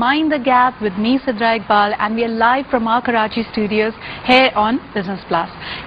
Mind the Gap with me Sidra Iqbal and we are live from our Karachi studios here on Business Plus.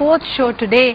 4th show today,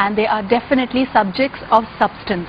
and they are definitely subjects of substance.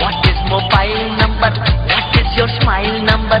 What is mobile number? What is your smile number?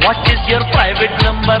What is your private number?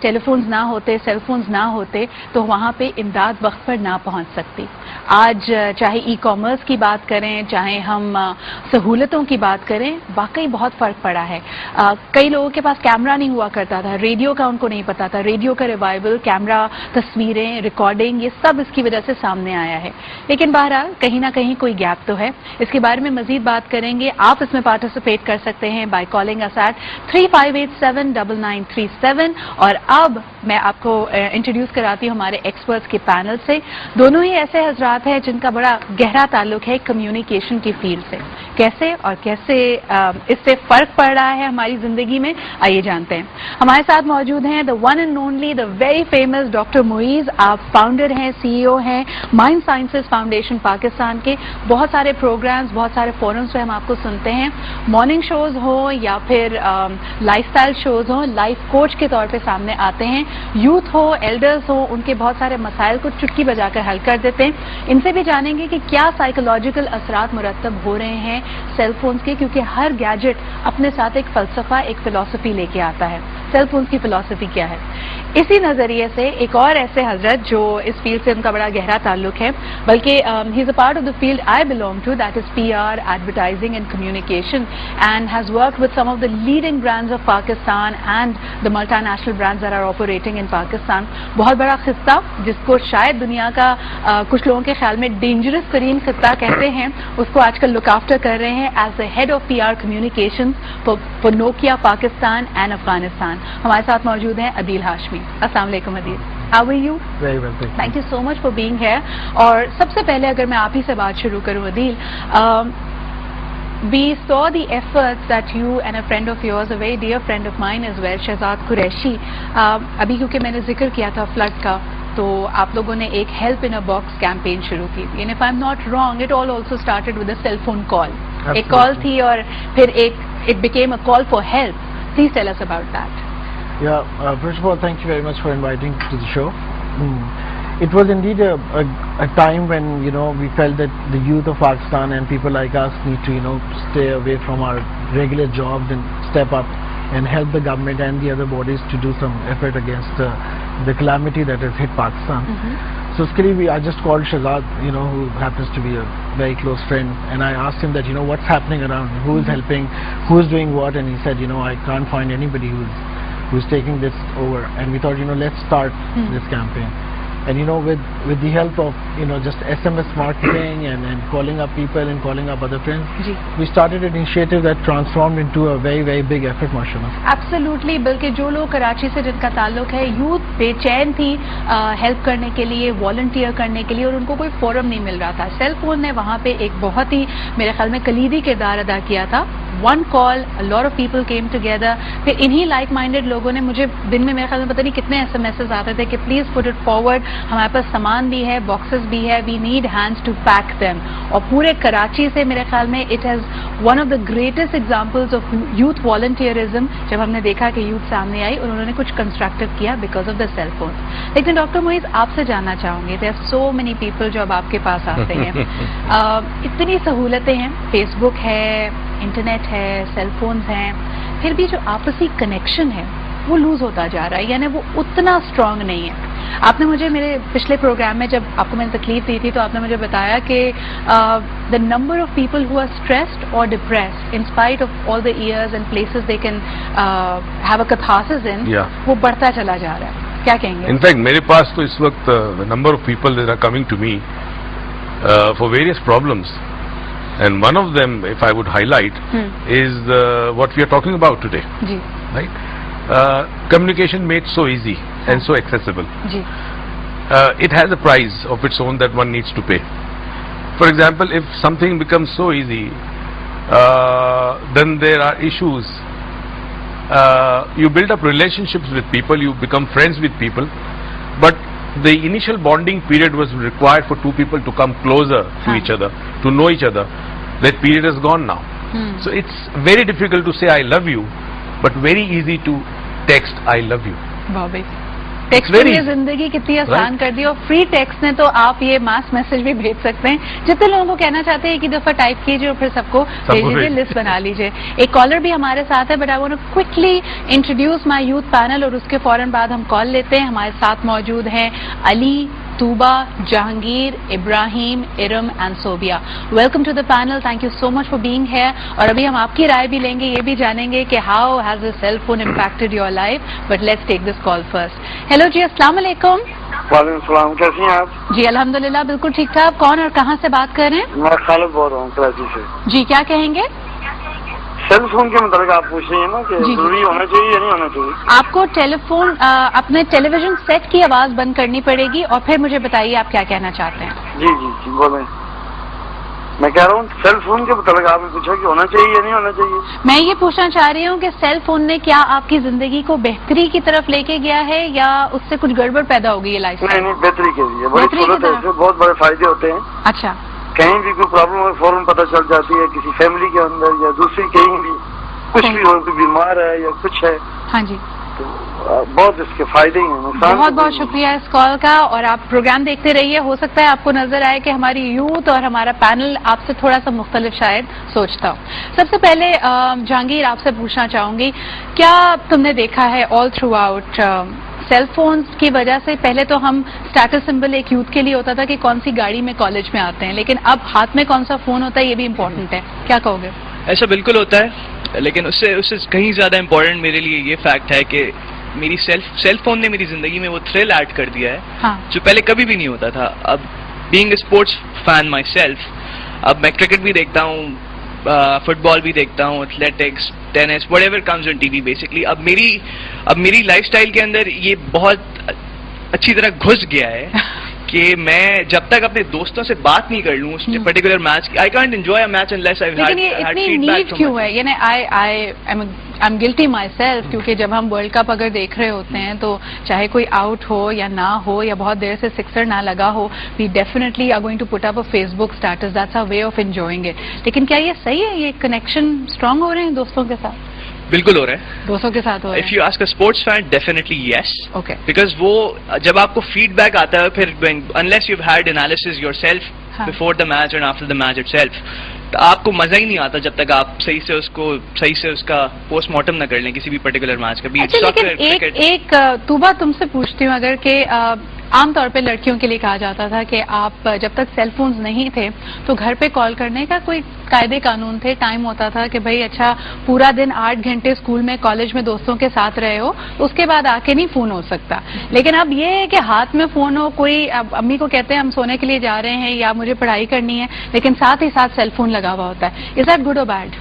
Telephones نہ ہوتے, cell phones نہ ہوتے تو وہاں پہ امداد وقت پر نہ پہنچ سکتی. آج چاہے ای کامرس کی بات کریں, چاہے ہم سہولتوں کی بات کریں, واقعی بہت فرق پڑا ہے. کئی لوگوں کے پاس کیمرہ نہیں ہوا کرتا تھا, ریڈیو کا ان کو نہیں پتا تھا, ریڈیو کا ریوائول, کیمرہ, تصویریں, ریکارڈنگ, یہ سب اس کی وجہ سے سامنے آیا ہے. لیکن بہرحال کہیں نہ کہیں کوئی گیپ تو ہے. اس کے بارے میں مزید بات کریں گے. آپ اس میں پارٹیسپیٹ کر سکتے ہیں بائی کالنگ اس ایٹ 3587-9937. اور اب میں آپ کو انٹروڈیوس کراتی ہوں ہمارے ایکسپرٹس کے پینل سے. دونوں ہی ایسے حضرات ہیں جن کا بڑا گہرا تعلق ہے کمیونیکیشن کی فیلڈ سے. کیسے اور کیسے اس سے فرق پڑ رہا ہے ہماری زندگی میں, آئیے جانتے ہیں. ہمارے ساتھ موجود ہیں the one and only, the very famous doctor Moiz. آپ فاؤنڈر ہیں, CEO ہیں مائنڈ سائنسز فاؤنڈیشن پاکستان کے. بہت سارے پروگرامز, بہت سارے فورمز پہ ہم آپ کو سنتے ہیں. مارننگ شوز ہوں یا پھر لائف اسٹائل شوز ہوں, لائف کوچ کے طور پہ سامنے آتے ہیں. یوتھ ہو, ایلڈرز ہو, ان کے بہت سارے مسائل کو چٹکی بجا کر حل کر دیتے ہیں. ان سے بھی جانیں گے کہ کیا سائیکولوجیکل اثرات مرتب ہو رہے ہیں سیل فونز کے, کیونکہ ہر گیجٹ اپنے ساتھ ایک فلسفہ, ایک فلسفی لے کے آتا ہے. سیل فونز کی فلسفی کیا ہے؟ اسی نظریے سے ایک اور ایسے حضرت جو اس فیلڈ سے ان کا بڑا گہرا تعلق ہے, بلکہ he is a part of the field I belong to, that is PR, advertising and communication, and has worked with some of the leading brands of Pakistan and the multinational brands that are operating in Pakistan. بہت بڑا خطہ جس کو شاید دنیا کا کچھ لوگوں کے خیال میں ڈینجرس ترین خطہ کہتے ہیں, اس کو آج کل لک آفٹر کر رہے ہیں as the head of PR communication for Nokia Pakistan and Afghanistan. ہمارے ساتھ موجود ہیں عدیل ہاشمی. السلام علیکم Adeel, how are you? Very well, thank you. Thank you so much for being here. اور سب سے پہلے اگر میں آپ ہی سے بات شروع کروں عدیل, we saw the efforts that you and a friend of yours, a very dear friend of mine as well, Shehzad Qureshi, ابھی کیونکہ میں نے ذکر کیا تھا فلڈ کا, تو آپ لوگوں نے ایک help in a box campaign شروع کی. And if I am not wrong, it all also started with a cell phone call. ایک کال تھی اور پھر it became a call for help. Please tell us about that. Yeah, first of all, thank you very much for inviting to the show. It was indeed a time when, we felt that the youth of Pakistan and people like us need to, stay away from our regular jobs and step up and help the government and the other bodies to do some effort against the calamity that has hit Pakistan. So I just called Shehzad, who happens to be a very close friend, and I asked him that, what's happening around, who is helping, who is doing what, and he said, I can't find anybody who's taking this over, and we thought, let's start this campaign. And with the help of just SMS marketing and calling up people and calling up other friends, we started an initiative that transformed into a very very big effort, mashallah. Absolutely. بلکہ جو لوگ کراچی سے جن کا تعلق ہے, youth بے چین تھی ہیلپ کرنے کے لیے, والنٹیئر کرنے کے لیے, اور ان کو کوئی فورم نہیں مل رہا تھا. سیل فون نے وہاں پہ ایک بہت ہی میرے خیال میں کلیدی کردار ادا کیا تھا. One call, a lot of people came together. پھر انہی لائک مائنڈیڈ لوگوں نے مجھے دن میں میرے خیال میں پتہ نہیں کتنے SMS آتے تھے کہ پلیز پٹ اٹ فارورڈ, ہمارے پاس سامان بھی ہے, باکسز بھی ہے, we need hands to pack them. اور پورے کراچی سے میرے خیال میں it has one of the greatest examples of youth volunteerism. جب ہم نے دیکھا کہ یوتھ سامنے آئی اور انہوں نے کچھ کنسٹرکٹیو کیا because of the cell phone. لیکن ڈاکٹر معیز, آپ سے جاننا چاہوں گے, there are so many people جو اب آپ کے پاس آتے ہیں, اتنی سہولتیں ہیں, فیس بک ہے, انٹرنیٹ ہے, سیل فونز ہیں, پھر بھی جو آپسی کنیکشن ہے وہ لوز ہوتا جا رہا ہے, یعنی وہ اتنا اسٹرانگ نہیں ہے. آپ نے مجھے میرے پچھلے پروگرام میں جب آپ کو میں نے تکلیف دی تھی تو آپ نے مجھے بتایا کہ the number of people who are stressed اور depressed in spite of all the years and places they can have a catharsis in, وہ بڑھتا چلا جا رہا ہے. کیا کہیں گے؟ انفیکٹ میرے پاس تو اس وقت number of people that are coming to me for various problems, and one of them, if I would highlight, is what we are talking about today. Right? Communication made so easy and so accessible. It has a price of its own that one needs to pay. For example, if something becomes so easy, then there are issues. You build up relationships with people, you become friends with people, but the initial bonding period was required for two people to come closer to each other, to know each other. That period is gone now. So it's very difficult to say I love you, but very easy to text I love you. Bobby. Text نے زندگی کتنی آسان کر دی, اور free text نے تو آپ یہ ماس میسج بھی بھیج سکتے ہیں. جتنے لوگوں کو کہنا چاہتے ہیں ایک ہی دفعہ ٹائپ کیجیے اور پھر سب کو بھیج دیجیے, لسٹ بنا لیجیے. ایک کالر بھی ہمارے ساتھ ہے, but I want to quickly introduce my youth panel, اور اس کے فوراً بعد ہم کال لیتے ہیں. ہمارے ساتھ موجود ہیں Ali, Tooba, Jahangir, Ibrahim, Iram and Sobia. Welcome to the panel, thank you so much for being here. اور ابھی ہم آپ کی رائے بھی لیں گے, یہ بھی جانیں گے کہ how has a cell phone impacted your life. But let's take this call first. Hello جی, السلام علیکم. وعلیکم السلام, کیسی ہیں آپ؟ جی الحمدللہ بالکل ٹھیک ٹھاک. کون اور کہاں سے بات کر رہے ہیں؟ میں خالد بول رہا ہوں کراچی سے. جی کیا کہیں گے؟ سیل فون کے متعلق آپ پوچھ رہی ہیں نا کہ ضروری ہونا چاہیے یا نہیں ہونا چاہیے. آپ کو ٹیلی فون اپنے ٹیلی ویژن سیٹ کی آواز بند کرنی پڑے گی, اور پھر مجھے بتائیے آپ کیا کہنا چاہتے ہیں. جی جی جی بولیں. میں کہہ رہا ہوں سیل فون کے متعلق آپ نے پوچھا کہ ہونا چاہیے یا نہیں ہونا چاہیے. میں یہ پوچھنا چاہ رہی ہوں کہ سیل فون نے کیا آپ کی زندگی کو بہتری کی طرف لے کے گیا ہے, یا اس سے کچھ گڑبڑ پیدا ہو گئی ہے لائف میں؟ نہیں, بہتری کے لیے بڑی سہولت ہے, اس سے بہت بڑے فائدے ہوتے ہیں. اچھا, کہیں بھی کوئی پرابلم ہو فوراً پتہ چل جاتی ہے, کسی فیملی کے اندر یا دوسری کہیں بھی کچھ بھی ہو, کوئی بیمار ہے یا کچھ ہے. ہاں جی, تو بہت اس کے فائدے ہی ہیں. بہت بہت شکریہ اس کال کا, اور آپ پروگرام دیکھتے رہیے. ہو سکتا ہے آپ کو نظر آئے کہ ہماری یوتھ اور ہمارا پینل آپ سے تھوڑا سا مختلف شاید سوچتا ہو. سب سے پہلے جہانگیر آپ سے پوچھنا چاہوں گی, کیا تم نے دیکھا ہے all throughout cell phones کی وجہ سے؟ پہلے تو ہم اسٹیٹس سمبل ایک یوتھ کے لیے ہوتا تھا کہ کون سی گاڑی میں کالج میں آتے ہیں, لیکن اب ہاتھ میں کون سا فون ہوتا ہے یہ بھی امپورٹنٹ ہے. کیا کہو گے؟ ایسا بالکل ہوتا ہے, لیکن اس سے کہیں زیادہ امپورٹنٹ میرے لیے یہ فیکٹ ہے کہ میری سیل فون نے میری زندگی میں وہ تھرل ایڈ کر دیا ہے جو پہلے کبھی بھی نہیں ہوتا تھا. اب being a sports fan my self, اب میں کرکٹ بھی دیکھتا ہوں, فٹ بال بھی دیکھتا ہوں, athletics, tennis, whatever comes on T V basically. اب میری لائف اسٹائل کے اندر یہ بہت اچھی طرح گھس گیا ہے کہ میں جب تک اپنے دوستوں سے بات نہیں کر لوں اس پرٹیکولر میچ کی, I can't enjoy a match unless I had feedback. اتنی نیڈ کیوں ہے؟ یعنی I am guilty my self, کیونکہ جب ہم ورلڈ کپ اگر دیکھ رہے ہوتے ہیں تو چاہے کوئی آؤٹ ہو یا نہ ہو, یا بہت دیر سے سکسر نہ لگا ہو, we definitely are going to put up a Facebook status, that's a way of enjoying it. لیکن کیا یہ صحیح ہے, یہ کنیکشن اسٹرانگ ہو رہے ہیں دوستوں کے ساتھ؟ بالکل ہو رہا ہے, دوستوں کے ساتھ ہو رہا ہے. If you ask a sports fan definitely yes, okay, because وہ جب آپ کو فیڈ بیک آتا ہے پھر unless you had analysis your self before the match and after the match it self, تو آپ کو مزہ ہی نہیں آتا جب تک آپ صحیح سے اس کا پوسٹ مارٹم نہ کر لیں کسی بھی پرٹیکولر میچ کا. ایک توبہ تم سے پوچھتی ہوں, اگر کہ عام طور پہ لڑکیوں کے لیے کہا جاتا تھا کہ آپ جب تک سیل فونز نہیں تھے تو گھر پہ کال کرنے کا کوئی قاعدے قانون تھے, ٹائم ہوتا تھا کہ بھائی اچھا پورا دن 8 گھنٹے اسکول میں کالج میں دوستوں کے ساتھ رہے ہو, اس کے بعد آ کے نہیں فون ہو سکتا. لیکن اب یہ ہے کہ ہاتھ میں فون ہو, کوئی اب امی کو کہتے ہیں ہم سونے کے لیے جا رہے ہیں یا مجھے پڑھائی کرنی ہے, لیکن ساتھ ہی ساتھ سیل فون لگا ہوا ہوتا ہے. از دیٹ گڈ اور بیڈ؟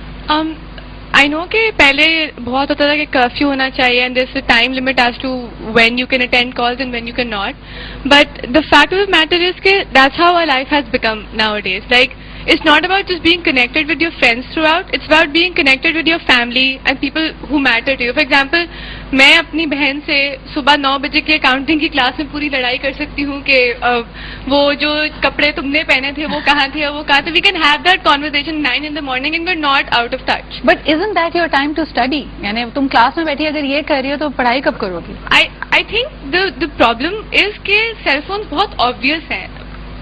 آئی نو کہ پہلے بہت ہوتا تھا کہ کرفیو ہونا چاہیے and there time limit as to when you can attend calls and when you can not, but the fact of matter is کہ that's how our life has become nowadays. Like it's not about just being connected with your friends throughout, it's about being connected with your family and people who matter to you. For example, میں اپنی بہن سے صبح 9 بجے کی accounting کی class میں پوری لڑائی کر سکتی ہوں کہ وہ جو کپڑے تم نے پہنے تھے وہ کہاں تھے, وہ کہاں تھے. We can have that conversation 9 in the morning and we're not out of touch. But isn't that your time to study? یعنی تم کلاس میں بیٹھی اگر یہ کر رہی ہو تو پڑھائی کب کرو گی؟ I think the problem is کہ سیل فونز بہت obvious ہیں.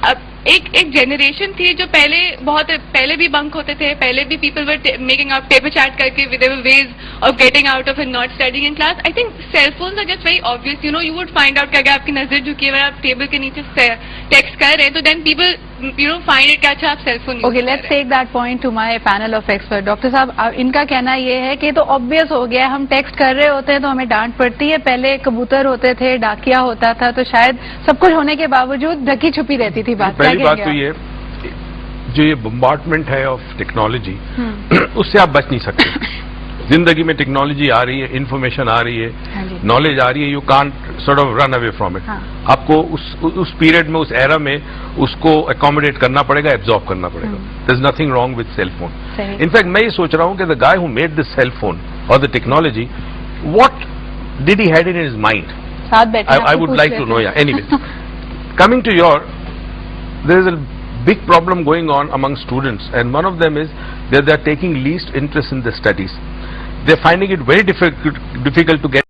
اب ایک جنریشن تھی جو پہلے بھی بنک ہوتے تھے, پہلے بھی people were making out paper chat کر کے there were ways of getting out of and not studying in class. I think cell phones are just very obvious. You know, you would find out کہ اگر آپ کی نظر جھکی ہے آپ table کے نیچے ٹیکسٹ کر رہے ہیں تو then people find it کہ اچھا آپ cell phone. Okay, let's take that point to my panel of experts. Doctor صاحب ان کا کہنا یہ ہے کہ تو obvious ہو گیا, ہم ٹیکسٹ کر رہے ہوتے ہیں تو ہمیں ڈانٹ پڑتی ہے, پہلے کبوتر ہوتے تھے, ڈاکیا ہوتا تھا, تو شاید سب کچھ ہونے کے باوجود ڈھکی چھپی رہتی تھی بات. پہلی بات تو یہ جو یہ بمبارڈمنٹ ہے آف ٹیکنالوجی اس سے آپ بچ نہیں سکتے. زندگی میں ٹیکنالوجی آ رہی ہے, انفارمیشن آ رہی ہے, نالج آ رہی ہے, you can't sort of run away from it. آپ کو اس پیریڈ میں اس ایرا میں اس کو اکوموڈیٹ کرنا پڑے گا, ایبزارب کرنا پڑے گا. There is nothing wrong with cell phone. In fact میں یہ سوچ رہا ہوں کہ the guy who made this cell phone اور the technology, what did he had in his mind? I would like to know. Anyways coming to your, there is a big problem going on among students, and one of them is that they are taking least interest in the studies. They are finding it very difficult to get